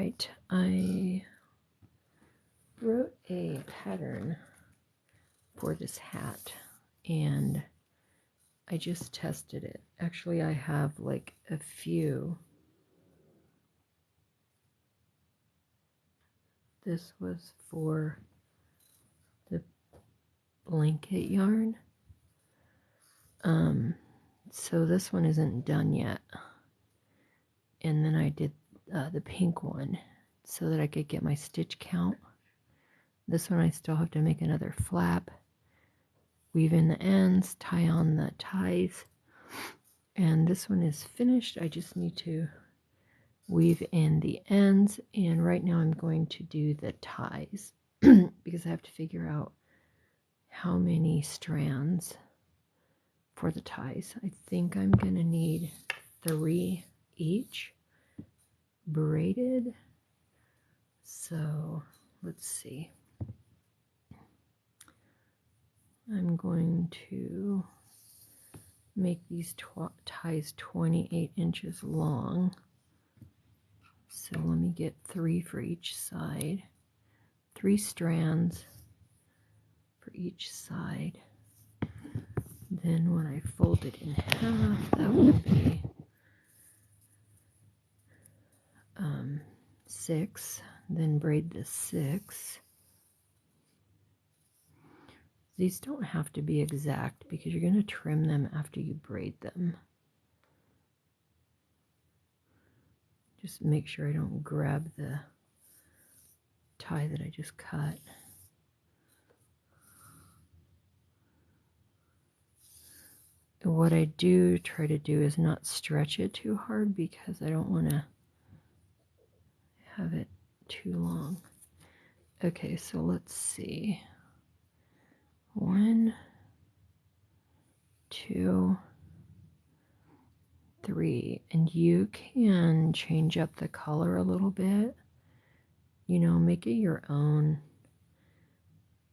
right, I wrote a pattern for this hat and I just tested it. Actually, I have like a few. This was for the blanket yarn. So this one isn't done yet. And then I did the pink one so that I could get my stitch count. This one I still have to make another flap, weave in the ends, tie on the ties. And this one is finished. I just need to weave in the ends, and right now I'm going to do the ties because I have to figure out how many strands for the ties. I think I'm going to need 3 each braided. So let's see. I'm going to make these ties 28 inches long. So let me get 3 for each side, 3 strands for each side. Then when I fold it in half, that will be 6. Then braid the 6. These don't have to be exact because you're going to trim them after you braid them. Just make sure I don't grab the tie that I just cut. What I do try to do is not stretch it too hard because I don't want to have it too long. Okay, so let's see. 1, 2, 3, and you can change up the color a little bit. You know, make it your own.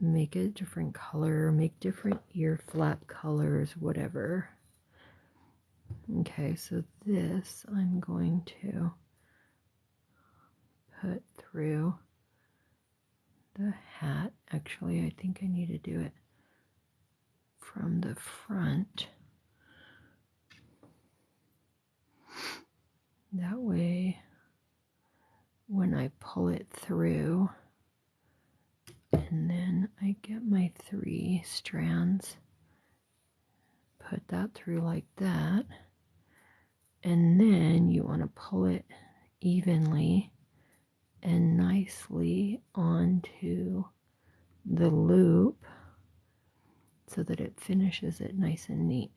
Make it a different color, make different ear flap colors, whatever. Okay, so this I'm going to put through the hat. Actually, I think I need to do it from the front. That way, when I pull it through, and then I get my 3 strands, put that through like that, and then you want to pull it evenly and nicely onto the loop so that it finishes it nice and neat.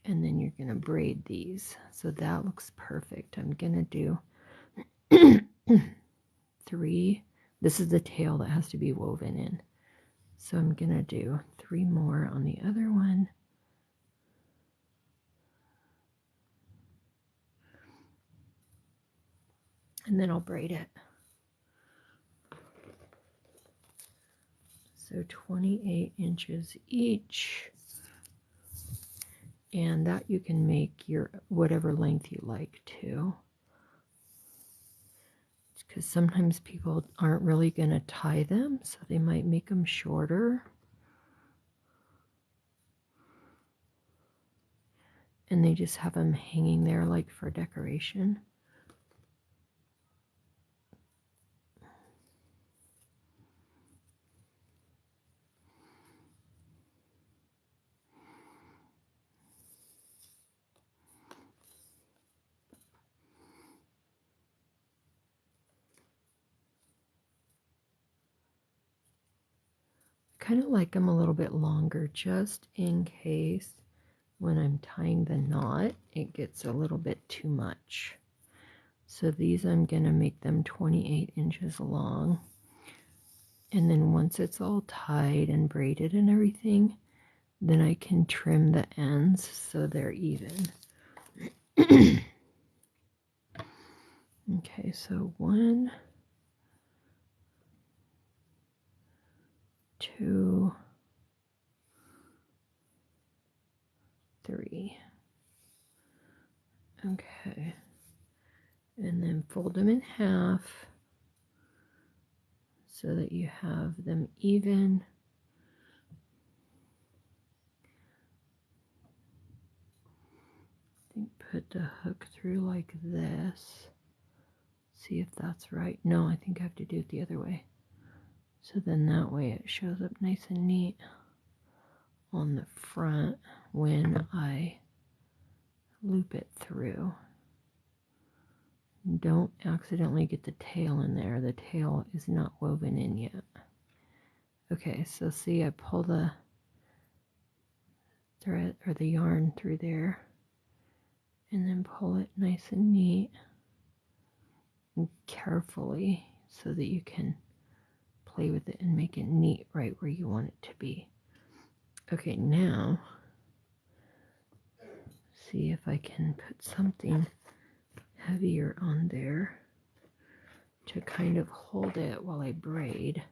And then you're going to braid these. So that looks perfect. I'm going to do 3. This is the tail that has to be woven in. So I'm going to do 3 more on the other one. And then I'll braid it. So 28 inches each. And that you can make your whatever length you like to. Because sometimes people aren't really going to tie them, so they might make them shorter. And they just have them hanging there like for decoration. Kind of like them a little bit longer just in case when I'm tying the knot it gets a little bit too much. So these I'm going to make them 28 inches long. And then once it's all tied and braided and everything, then I can trim the ends so they're even. Okay, so 1, 2, 3. Okay. and then fold them in half so that you have them even. I think put the hook through like this. See if that's right. No, I think I have to do it the other way. So then that way it shows up nice and neat on the front when I loop it through. Don't accidentally get the tail in there. The tail is not woven in yet. Okay, so see, I pull the thread or the yarn through there and then pull it nice and neat and carefully so that you can play with it and make it neat right where you want it to be. Okay, now see if I can put something heavier on there to kind of hold it while I braid.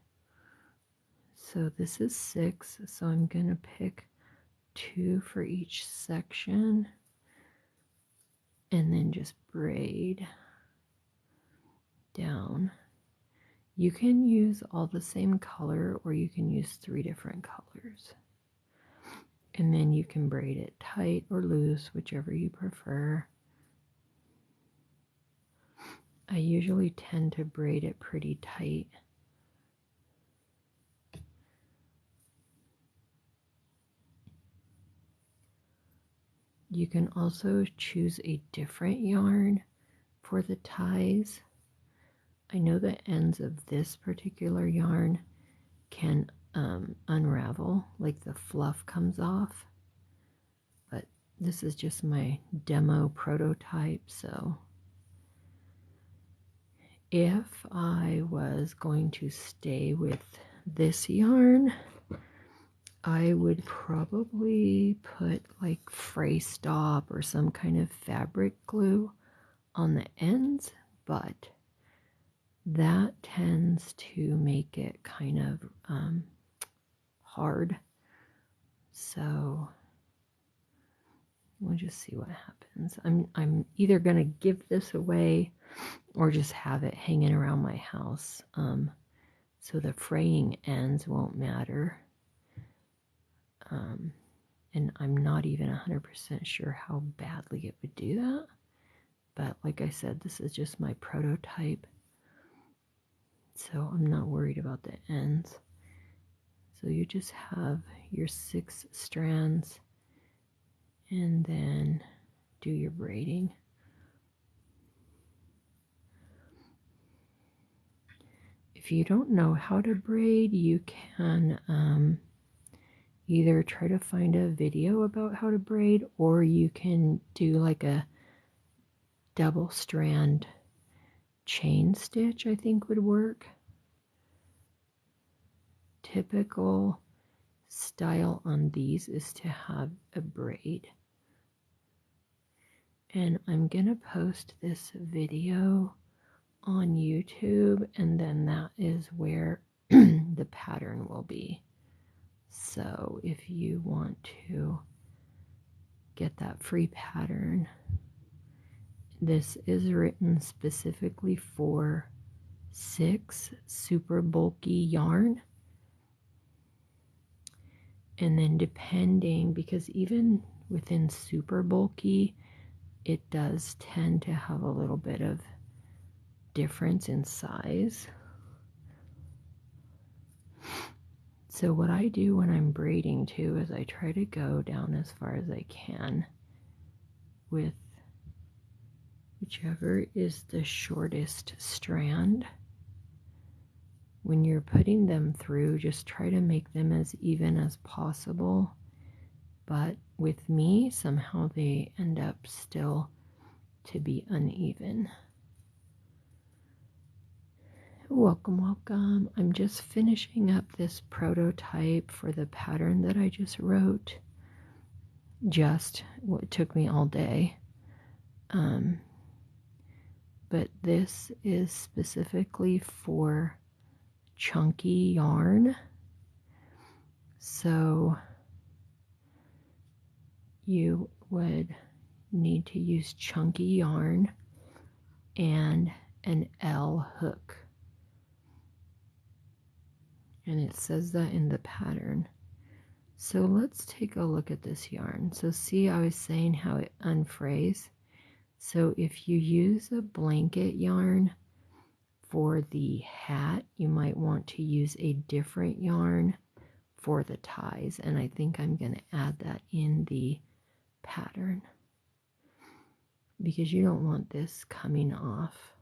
So this is 6, so I'm going to pick 2 for each section and then just braid down. You can use all the same color or you can use 3 different colors. And then you can braid it tight or loose, whichever you prefer. I usually tend to braid it pretty tight. You can also choose a different yarn for the ties. I know the ends of this particular yarn can unravel, like the fluff comes off, but this is just my demo prototype, so if I was going to stay with this yarn, I would probably put like Fray Stop or some kind of fabric glue on the ends, but that tends to make it kind of hard. So we'll just see what happens. I'm either gonna give this away or just have it hanging around my house, so the fraying ends won't matter. And I'm not even 100% sure how badly it would do that. But like I said, this is just my prototype, so I'm not worried about the ends. So you just have your 6 strands and then do your braiding. If you don't know how to braid, you can either try to find a video about how to braid, or you can do like a double strand chain stitch, I think would work. Typical style on these is to have a braid. And I'm gonna post this video on YouTube, and then that is where the pattern will be. So if you want to get that free pattern, this is written specifically for 6 super bulky yarn. And then depending, because even within super bulky, it does tend to have a little bit of difference in size. So what I do when I'm braiding too is I try to go down as far as I can with whichever is the shortest strand. When you're putting them through, just try to make them as even as possible. But with me, somehow they end up still to be uneven. Welcome, welcome. I'm just finishing up this prototype for the pattern that I just wrote. It took me all day. But this is specifically for chunky yarn. So you would need to use chunky yarn. and an L hook. And it says that in the pattern. So let's take a look at this yarn. So see, I was saying how it unfrays. So if you use a blanket yarn for the hat, you might want to use a different yarn for the ties. And I think I'm going to add that in the pattern because you don't want this coming off.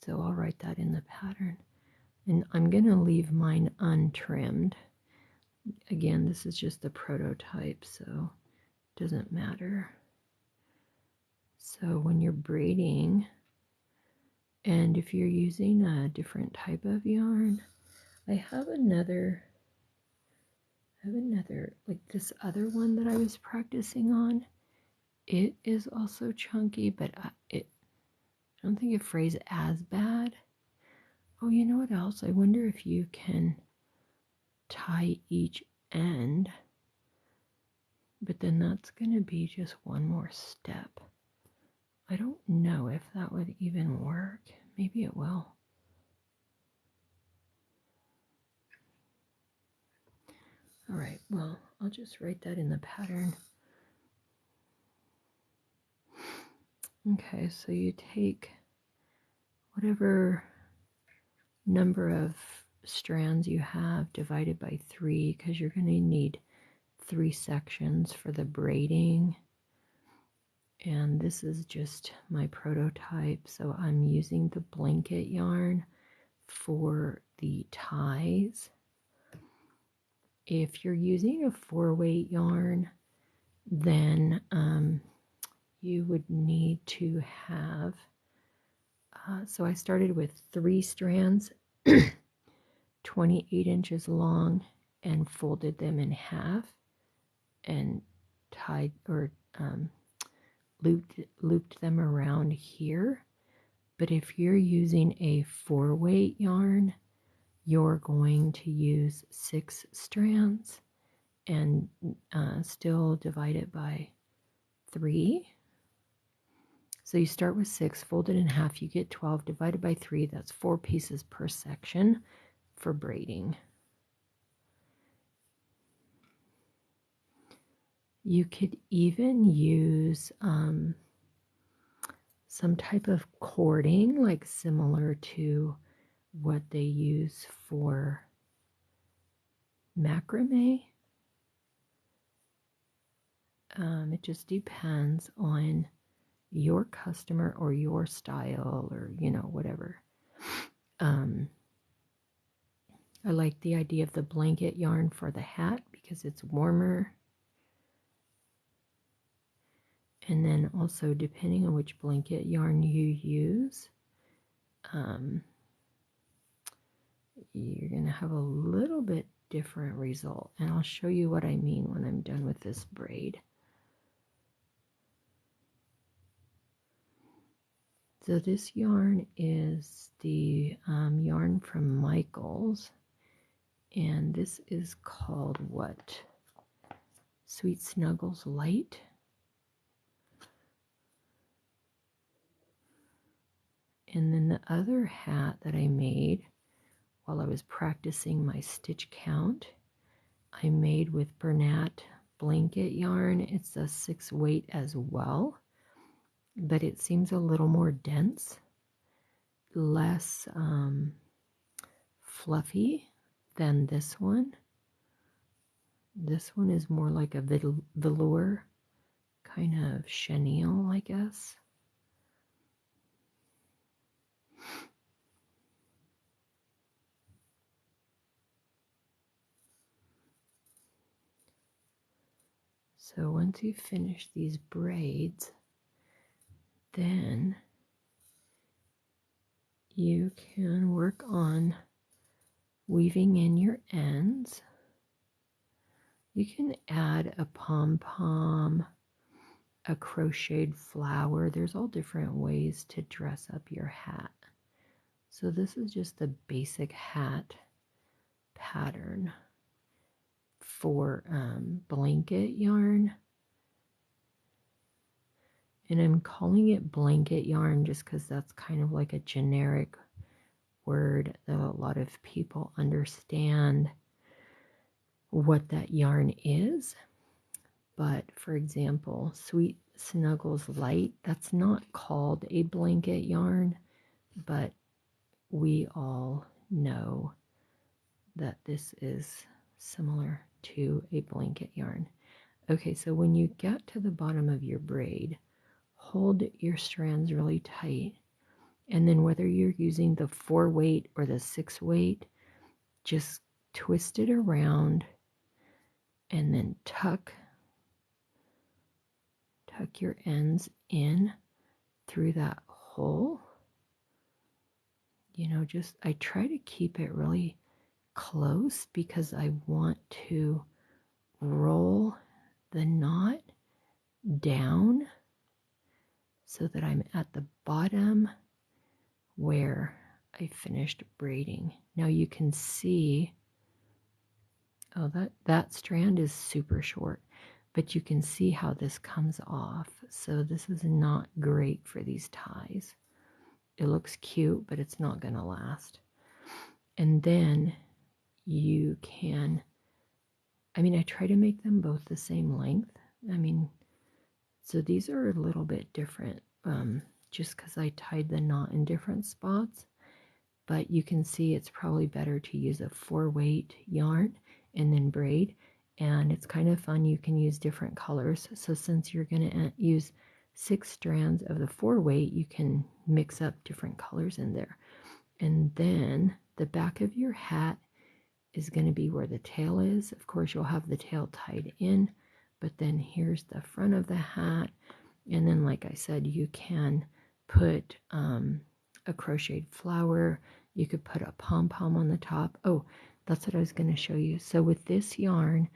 So I'll write that in the pattern. And I'm going to leave mine untrimmed. Again, this is just the prototype, so it doesn't matter. So when you're braiding, and if you're using a different type of yarn, I have another, like this other one that I was practicing on. It is also chunky, but I don't think it frays as bad. Oh, you know what else? I wonder if you can tie each end, but then that's going to be just one more step. I don't know if that would even work. Maybe it will. All right, well, I'll just write that in the pattern. Okay, so you take whatever number of strands you have divided by 3, because you're going to need 3 sections for the braiding. And this is just my prototype, so I'm using the blanket yarn for the ties. If you're using a 4-weight yarn, then you would need to have, so I started with 3 strands, 28 inches long, and folded them in half and tied or looped them around here. But if you're using a 4-weight yarn, you're going to use 6 strands and still divide it by 3. So you start with 6, fold it in half, you get 12, divided by 3, that's 4 pieces per section for braiding. You could even use some type of cording, like similar to what they use for macrame. It just depends on your customer or your style or, you know, whatever. I like the idea of the blanket yarn for the hat because it's warmer. And then also, depending on which blanket yarn you use, you're going to have a little bit different result. And I'll show you what I mean when I'm done with this braid. So this yarn is the yarn from Michaels, and this is called what? Sweet Snuggles Light. And then the other hat that I made while I was practicing my stitch count, I made with Bernat blanket yarn. It's a 6-weight as well, but it seems a little more dense, less fluffy than this one. This one is more like a velour, kind of chenille, I guess. So once you finish these braids, then you can work on weaving in your ends. You can add a pom-pom, a crocheted flower. There's all different ways to dress up your hat. So this is just the basic hat pattern for blanket yarn. And I'm calling it blanket yarn just because that's kind of like a generic word that a lot of people understand what that yarn is. But for example, Sweet Snuggles Light, that's not called a blanket yarn, but we all know that this is similar to a blanket yarn. Okay, so when you get to the bottom of your braid, hold your strands really tight. And then whether you're using the 4 weight or the 6 weight, just twist it around and then tuck your ends in through that hole. You know, just I try to keep it really close because I want to roll the knot down so that I'm at the bottom where I finished braiding. Now you can see, oh, that strand is super short, but you can see how this comes off. So this is not great for these ties. It looks cute, but it's not going to last. And then you can, I mean, I try to make them both the same length. I mean, so these are a little bit different just because I tied the knot in different spots. But you can see it's probably better to use a 4 weight yarn and then braid. And it's kind of fun. You can use different colors. So since you're going to use 6 strands of the 4 weight, you can mix up different colors in there. And then the back of your hat is going to be where the tail is. Of course, you'll have the tail tied in, but then here's the front of the hat. And then, like I said, you can put a crocheted flower. You could put a pom-pom on the top. Oh, that's what I was going to show you. So with this yarn,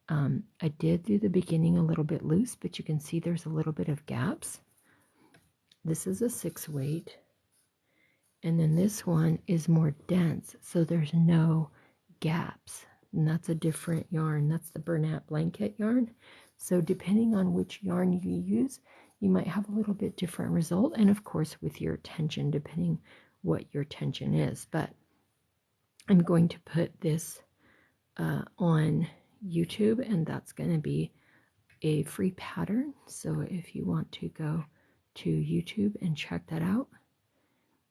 I did do the beginning a little bit loose, but you can see there's a little bit of gaps. This is a 6 weight. And then this one is more dense, so there's no gaps. And that's a different yarn. That's the Bernat Blanket yarn. So depending on which yarn you use, you might have a little bit different result. And of course with your tension, depending what your tension is. But I'm going to put this on YouTube, and that's going to be a free pattern. So if you want to go to YouTube and check that out,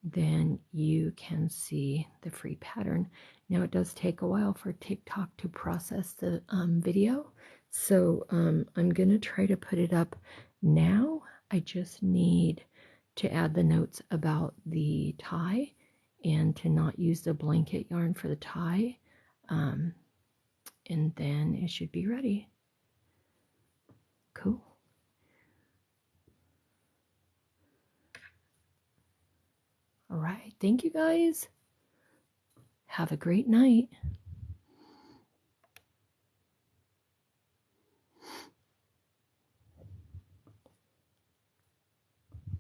then you can see the free pattern. Now it does take a while for TikTok to process the video, so I'm gonna try to put it up now. I just need to add the notes about the tie and to not use the blanket yarn for the tie, and then it should be ready. Cool. All right, thank you guys. Have a great night.